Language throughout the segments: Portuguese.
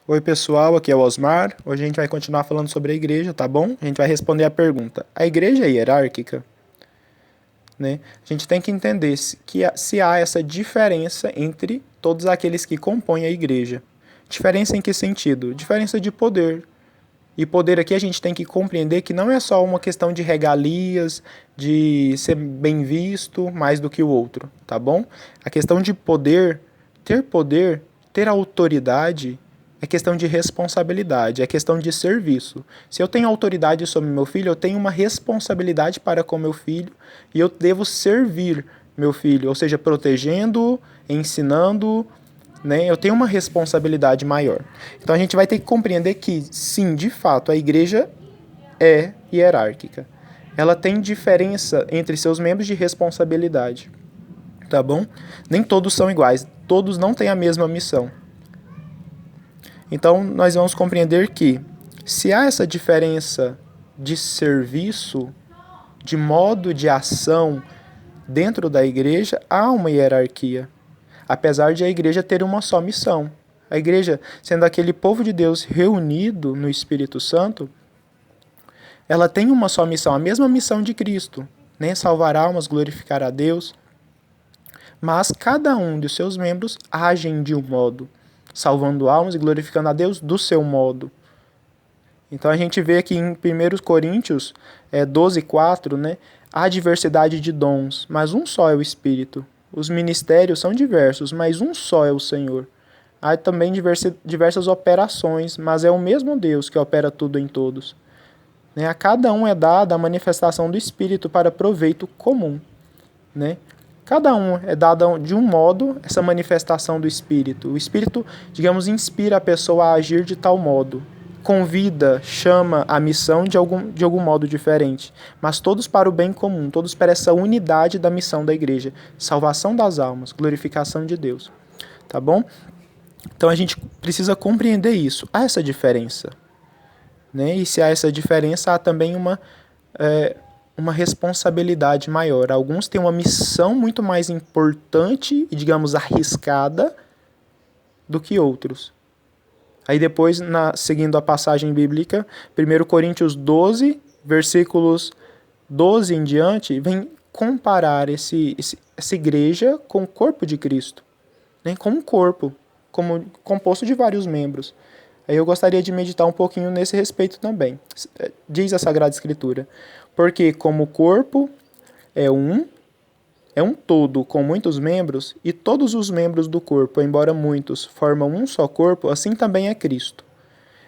Oi pessoal, aqui é o Osmar. Hoje a gente vai continuar falando sobre a igreja, tá bom? A gente vai responder a pergunta: a igreja é hierárquica? Né? A gente tem que entender se há essa diferença entre todos aqueles que compõem a igreja. Diferença em que sentido? Diferença de poder. E poder aqui a gente tem que compreender que não é só uma questão de regalias, de ser bem visto mais do que o outro, tá bom? A questão de poder, ter autoridade é questão de responsabilidade, é questão de serviço. Se eu tenho autoridade sobre meu filho, eu tenho uma responsabilidade para com meu filho e eu devo servir meu filho, ou seja, protegendo, ensinando, né? Eu tenho uma responsabilidade maior. Então a gente vai ter que compreender que, sim, de fato, a igreja é hierárquica. Ela tem diferença entre seus membros de responsabilidade, tá bom? Nem todos são iguais, todos não têm a mesma missão. Então nós vamos compreender que, se há essa diferença de serviço, de modo de ação dentro da igreja, há uma hierarquia. Apesar de a igreja ter uma só missão. A igreja, sendo aquele povo de Deus reunido no Espírito Santo, ela tem uma só missão, a mesma missão de Cristo, né? Salvar almas, glorificar a Deus. Mas cada um de seus membros agem de um modo, salvando almas e glorificando a Deus do seu modo. Então a gente vê aqui em 1 Coríntios 12:4, né? Há diversidade de dons, mas um só é o Espírito. Os ministérios são diversos, mas um só é o Senhor. Há também diversas operações, mas é o mesmo Deus que opera tudo em todos. A cada um é dada a manifestação do Espírito para proveito comum. Cada um é dada de um modo essa manifestação do Espírito. O Espírito, digamos, inspira a pessoa a agir de tal modo. Convida, chama a missão de algum modo diferente, mas todos para o bem comum, todos para essa unidade da missão da igreja, salvação das almas, glorificação de Deus, tá bom? Então a gente precisa compreender isso, há essa diferença, né? E se há essa diferença, há também uma responsabilidade maior. Alguns têm uma missão muito mais importante e, digamos, arriscada do que outros. Aí depois, seguindo a passagem bíblica, 1 Coríntios 12, versículos 12 em diante, vem comparar essa igreja com o corpo de Cristo, né? Com um corpo, composto de vários membros. Aí eu gostaria de meditar um pouquinho nesse respeito também. Diz a Sagrada Escritura: porque como o corpo é um todo com muitos membros, e todos os membros do corpo, embora muitos, formam um só corpo, assim também é Cristo.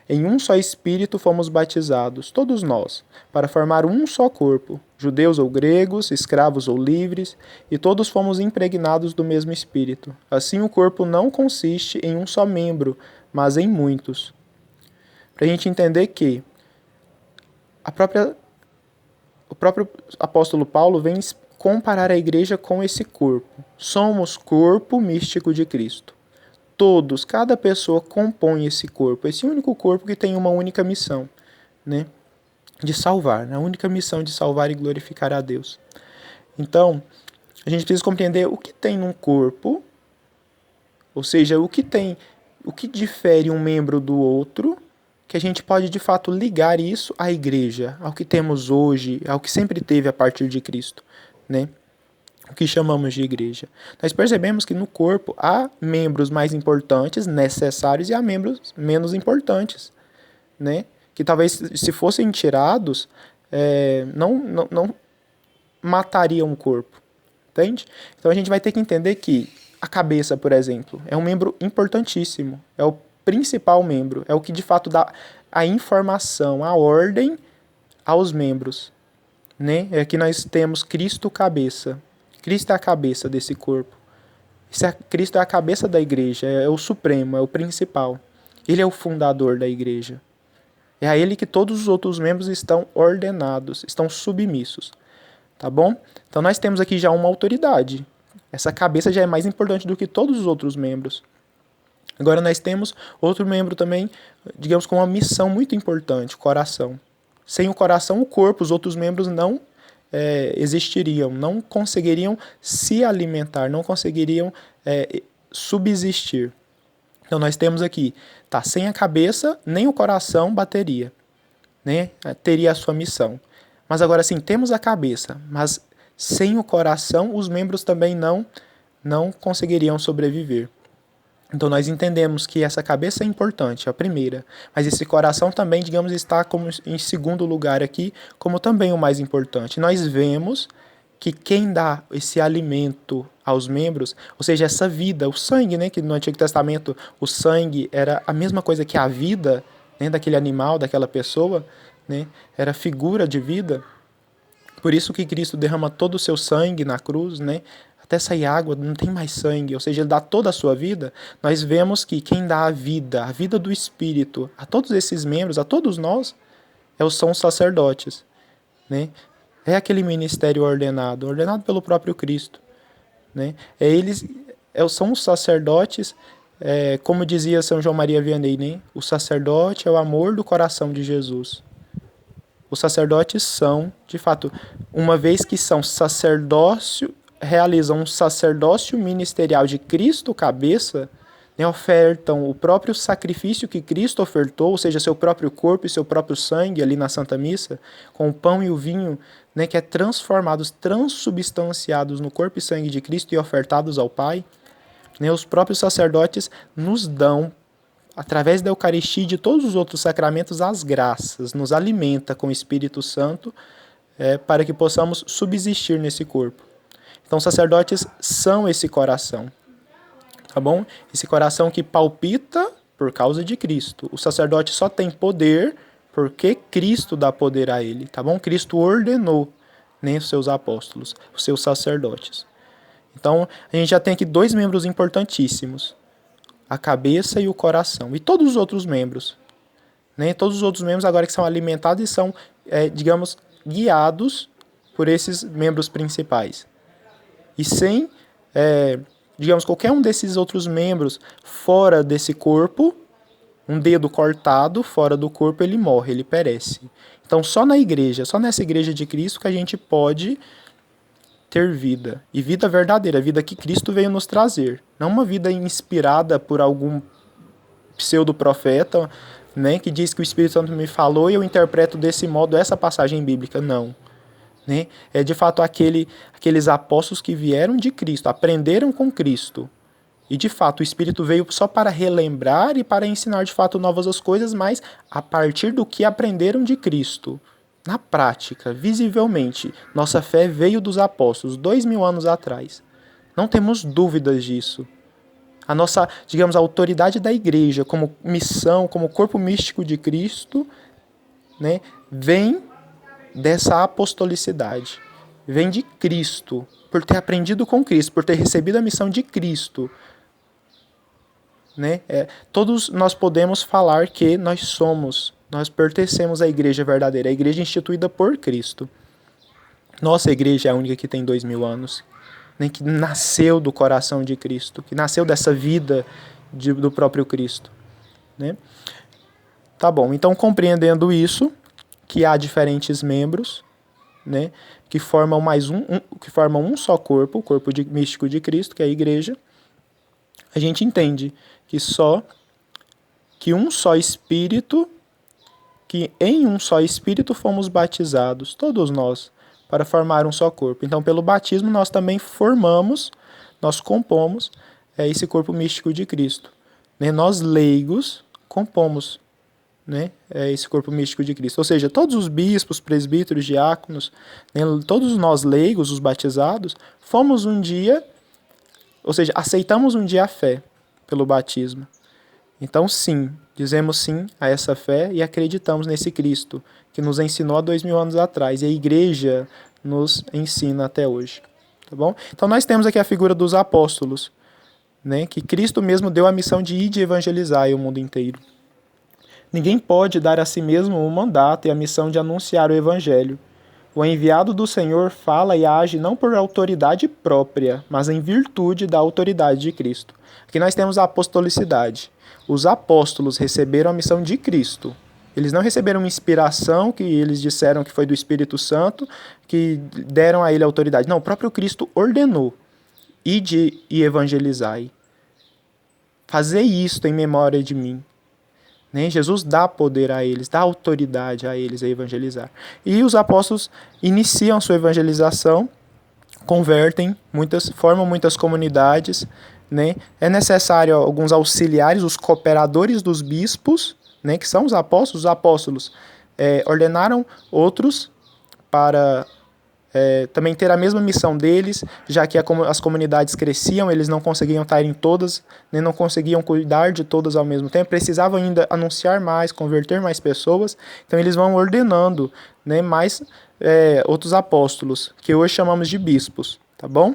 Em um só Espírito fomos batizados, todos nós, para formar um só corpo, judeus ou gregos, escravos ou livres, e todos fomos impregnados do mesmo Espírito. Assim o corpo não consiste em um só membro, mas em muitos. Para a gente entender que o próprio apóstolo Paulo vem comparar a igreja com esse corpo. Somos corpo místico de Cristo. Todos, cada pessoa compõe esse corpo, esse único corpo que tem uma única missão, né? De salvar, a única missão de salvar e glorificar a Deus. Então, a gente precisa compreender o que tem num corpo, ou seja, o que difere um membro do outro, que a gente pode de fato ligar isso à igreja, ao que temos hoje, ao que sempre teve a partir de Cristo, né? O que chamamos de igreja. Nós percebemos que no corpo há membros mais importantes, necessários, e há membros menos importantes, né? Que talvez, se fossem tirados, não matariam o corpo, entende? Então a gente vai ter que entender que a cabeça, por exemplo, é um membro importantíssimo, é o principal membro, é o que de fato dá a informação, a ordem aos membros, né? É que nós temos Cristo cabeça. Cristo é a cabeça desse corpo. Cristo é a cabeça da igreja, é o supremo, é o principal. Ele é o fundador da igreja. É a ele que todos os outros membros estão ordenados, estão submissos. Tá bom? Então nós temos aqui já uma autoridade. Essa cabeça já é mais importante do que todos os outros membros. Agora nós temos outro membro também, digamos, com uma missão muito importante, o coração. Sem o coração, o corpo, os outros membros não existiriam, não conseguiriam se alimentar, não conseguiriam subsistir. Então nós temos aqui, sem a cabeça, nem o coração bateria, né? Teria a sua missão. Mas agora sim, temos a cabeça, mas sem o coração os membros também não conseguiriam sobreviver. Então nós entendemos que essa cabeça é importante, a primeira, mas esse coração também, digamos, está como em segundo lugar aqui, como também o mais importante. Nós vemos que quem dá esse alimento aos membros, ou seja, essa vida, o sangue, né, que no Antigo Testamento o sangue era a mesma coisa que a vida, né, daquele animal, daquela pessoa, né, era figura de vida. Por isso que Cristo derrama todo o seu sangue na cruz, né, até sair água, não tem mais sangue, ou seja, ele dá toda a sua vida. Nós vemos que quem dá a vida do Espírito, a todos esses membros, a todos nós, são os sacerdotes, né? É aquele ministério ordenado pelo próprio Cristo, né? São os sacerdotes, como dizia São João Maria Vianney, né? O sacerdote é o amor do coração de Jesus. Os sacerdotes são, de fato, uma vez que são sacerdócio, realizam um sacerdócio ministerial de Cristo cabeça, né, ofertam o próprio sacrifício que Cristo ofertou, ou seja, seu próprio corpo e seu próprio sangue ali na Santa Missa, com o pão e o vinho, né, que é transformados, transubstanciados no corpo e sangue de Cristo e ofertados ao Pai. Né, os próprios sacerdotes nos dão, através da Eucaristia e de todos os outros sacramentos, as graças, nos alimenta com o Espírito Santo para que possamos subsistir nesse corpo. Então, os sacerdotes são esse coração, tá bom? Esse coração que palpita por causa de Cristo. O sacerdote só tem poder porque Cristo dá poder a ele, tá bom? Cristo ordenou, né, os seus apóstolos, os seus sacerdotes. Então, a gente já tem aqui dois membros importantíssimos, a cabeça e o coração. E todos os outros membros, né? Todos os outros membros agora que são alimentados e são, digamos, guiados por esses membros principais. E sem, digamos, qualquer um desses outros membros fora desse corpo, um dedo cortado fora do corpo, ele morre, ele perece. Então, só na igreja, só nessa igreja de Cristo que a gente pode ter vida. E vida verdadeira, a vida que Cristo veio nos trazer. Não uma vida inspirada por algum pseudo-profeta, né, que diz que o Espírito Santo me falou e eu interpreto desse modo essa passagem bíblica. Não. Né? É de fato aqueles apóstolos que vieram de Cristo, aprenderam com Cristo. E de fato o Espírito veio só para relembrar e para ensinar de fato novas as coisas, mas a partir do que aprenderam de Cristo. Na prática, visivelmente, nossa fé veio dos apóstolos 2000 anos atrás. Não temos dúvidas disso. A nossa, digamos, a autoridade da igreja como missão, como corpo místico de Cristo, né, vem dessa apostolicidade. Vem de Cristo, por ter aprendido com Cristo, por ter recebido a missão de Cristo. Né? Todos nós podemos falar que nós pertencemos à igreja verdadeira, a igreja instituída por Cristo. Nossa igreja é a única que tem 2000 anos, né? Que nasceu do coração de Cristo, que nasceu dessa vida do próprio Cristo. Né? Tá bom, então compreendendo isso, que há diferentes membros, né, que formam que formam um só corpo, o corpo místico de Cristo, que é a igreja, a gente entende que um só Espírito, que em um só Espírito fomos batizados, todos nós, para formar um só corpo. Então, pelo batismo, nós também nós compomos esse corpo místico de Cristo. Né? Nós, leigos, compomos, né, esse corpo místico de Cristo. Ou seja, todos os bispos, presbíteros, diáconos, né, todos nós leigos, os batizados, fomos um dia, ou seja, aceitamos um dia a fé pelo batismo. Então, sim, dizemos sim a essa fé e acreditamos nesse Cristo que nos ensinou há 2000 anos atrás e a igreja nos ensina até hoje. Tá bom? Então, nós temos aqui a figura dos apóstolos, né, que Cristo mesmo deu a missão de ir de evangelizar o mundo inteiro. Ninguém pode dar a si mesmo o mandato e a missão de anunciar o Evangelho. O enviado do Senhor fala e age não por autoridade própria, mas em virtude da autoridade de Cristo. Aqui nós temos a apostolicidade. Os apóstolos receberam a missão de Cristo. Eles não receberam uma inspiração que eles disseram que foi do Espírito Santo, que deram a ele autoridade. Não, o próprio Cristo ordenou. Ide e evangelizai. Fazer isto em memória de mim. Né? Jesus dá poder a eles, dá autoridade a eles a evangelizar. E os apóstolos iniciam sua evangelização, convertem, formam muitas comunidades. Né? É necessário alguns auxiliares, os cooperadores dos bispos, né? Que são os apóstolos. Os apóstolos ordenaram outros para também ter a mesma missão deles, já que as comunidades cresciam, eles não conseguiam estar em todas, nem não conseguiam cuidar de todas ao mesmo tempo, precisavam ainda anunciar mais, converter mais pessoas, então eles vão ordenando, né, mais outros apóstolos, que hoje chamamos de bispos, tá bom?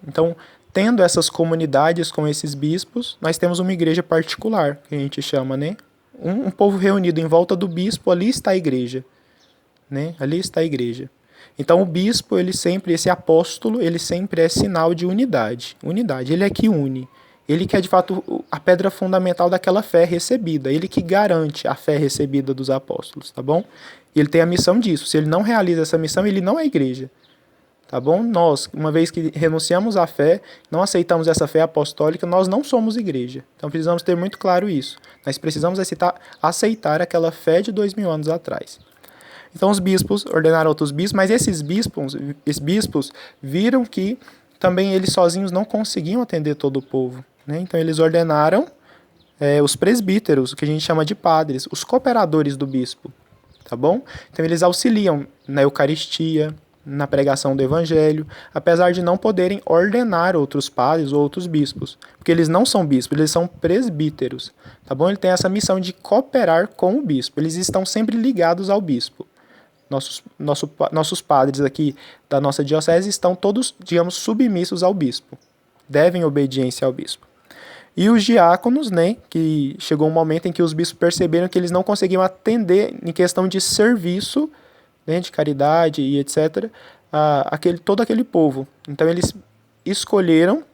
Então, tendo essas comunidades com esses bispos, nós temos uma igreja particular, que a gente chama, né? Um povo reunido em volta do bispo, ali está a igreja. Né? Ali está a igreja. Então o bispo, esse apóstolo, ele sempre é sinal de unidade. Unidade, ele é que une. Ele que é de fato a pedra fundamental daquela fé recebida. Ele que garante a fé recebida dos apóstolos, tá bom? E ele tem a missão disso. Se ele não realiza essa missão, ele não é igreja. Tá bom? Nós, uma vez que renunciamos à fé, não aceitamos essa fé apostólica, nós não somos igreja. Então precisamos ter muito claro isso. Nós precisamos aceitar aquela fé de 2000 anos atrás. Então os bispos ordenaram outros bispos, mas esses bispos viram que também eles sozinhos não conseguiam atender todo o povo. Né? Então eles ordenaram os presbíteros, que a gente chama de padres, os cooperadores do bispo. Tá bom? Então eles auxiliam na Eucaristia, na pregação do Evangelho, apesar de não poderem ordenar outros padres ou outros bispos, porque eles não são bispos, eles são presbíteros. Tá bom? Ele tem essa missão de cooperar com o bispo, eles estão sempre ligados ao bispo. Nossos padres aqui da nossa diocese estão todos, digamos, submissos ao bispo. Devem obediência ao bispo. E os diáconos, né, que chegou um momento em que os bispos perceberam que eles não conseguiam atender em questão de serviço, né, de caridade e etc., todo aquele povo. Então eles escolheram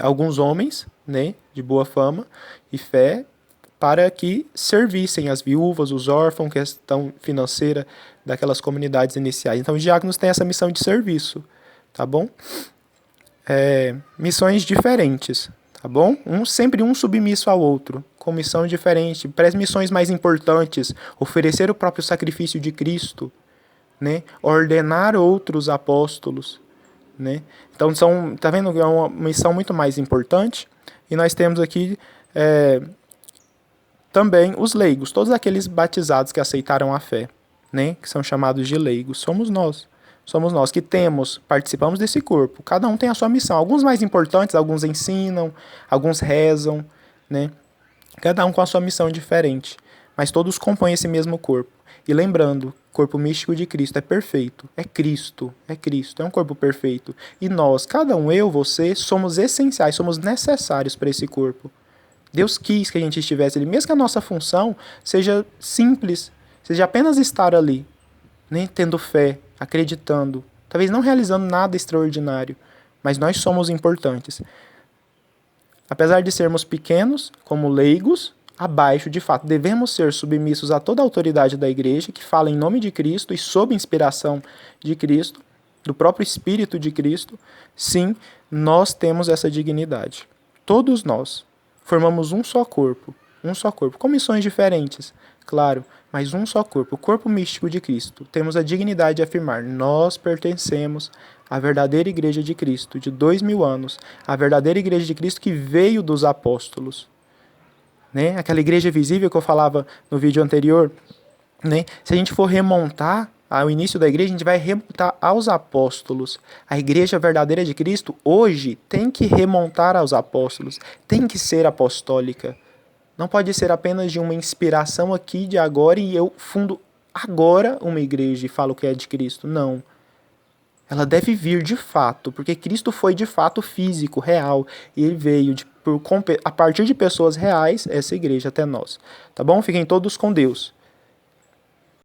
alguns homens, né, de boa fama e fé, para que servissem as viúvas, os órfãos, questão financeira daquelas comunidades iniciais. Então, os diáconos têm essa missão de serviço, tá bom? Missões diferentes, tá bom? Sempre um submisso ao outro, com missão diferente. Para as missões mais importantes, oferecer o próprio sacrifício de Cristo, né? Ordenar outros apóstolos, né? Então, tá vendo? É uma missão muito mais importante. E nós temos aqui também os leigos, todos aqueles batizados que aceitaram a fé, né, que são chamados de leigos, somos nós que participamos desse corpo. Cada um tem a sua missão, alguns mais importantes, alguns ensinam, alguns rezam, né, cada um com a sua missão diferente, mas todos compõem esse mesmo corpo. E lembrando, o corpo místico de Cristo é perfeito, é Cristo, é um corpo perfeito. E nós, cada um, eu, você, somos essenciais, somos necessários para esse corpo. Deus quis que a gente estivesse ali, mesmo que a nossa função seja simples, seja apenas estar ali, né, tendo fé, acreditando, talvez não realizando nada extraordinário, mas nós somos importantes. Apesar de sermos pequenos, como leigos, abaixo, de fato, devemos ser submissos a toda a autoridade da igreja, que fala em nome de Cristo e sob inspiração de Cristo, do próprio Espírito de Cristo. Sim, nós temos essa dignidade. Todos nós formamos um só corpo, com missões diferentes, claro, mas um só corpo, o corpo místico de Cristo. Temos a dignidade de afirmar, nós pertencemos à verdadeira igreja de Cristo, de 2000 anos, a verdadeira igreja de Cristo que veio dos apóstolos. Né? Aquela igreja visível que eu falava no vídeo anterior, né? Se a gente for remontar ao início da igreja, a gente vai remontar aos apóstolos. A igreja verdadeira de Cristo, hoje, tem que remontar aos apóstolos, tem que ser apostólica. Não pode ser apenas de uma inspiração aqui de agora e eu fundo agora uma igreja e falo que é de Cristo. Não. Ela deve vir de fato, porque Cristo foi de fato físico, real, e ele veio a partir de pessoas reais, essa igreja até nós. Tá bom? Fiquem todos com Deus.